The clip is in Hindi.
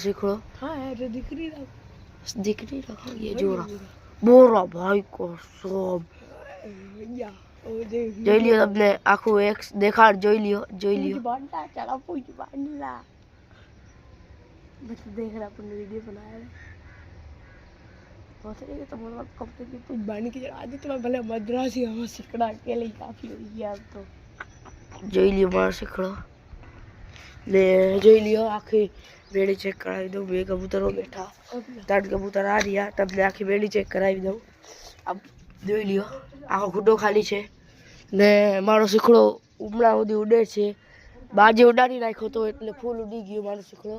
सीखो। हाँ है तो दिख रही रहा ये जोरा बोरा भाई को सब જોઈ લ્યો તમને આખું એક દેખાડ જોઈ લ્યો बांटा चला पूछ बांडला बस देख रहा अपन वीडियो बनाया है बहुत है तो मतलब कब तक पूछ बांड की आज तो मैं भले मद्रासी हम सिकड़ा अकेले ही काफी हो गया तो જોઈ લ્યો મારો સિકડો ને જોઈ લ્યો આખી बेड़ी चेक करावी दो बे कबूतरों बैठा तट कबूतर आ रही तब आखी बेड़ी चेक करावी दो अब જોઈ લ્યો આખો ગુડો ખાલી છે ને મારો સિકડો ઉમણા સુધી ઉડે છે બાજે ઉડાડી નાખ્યો તો એટલે ફૂલ ઉડી ગયો મારો સિકડો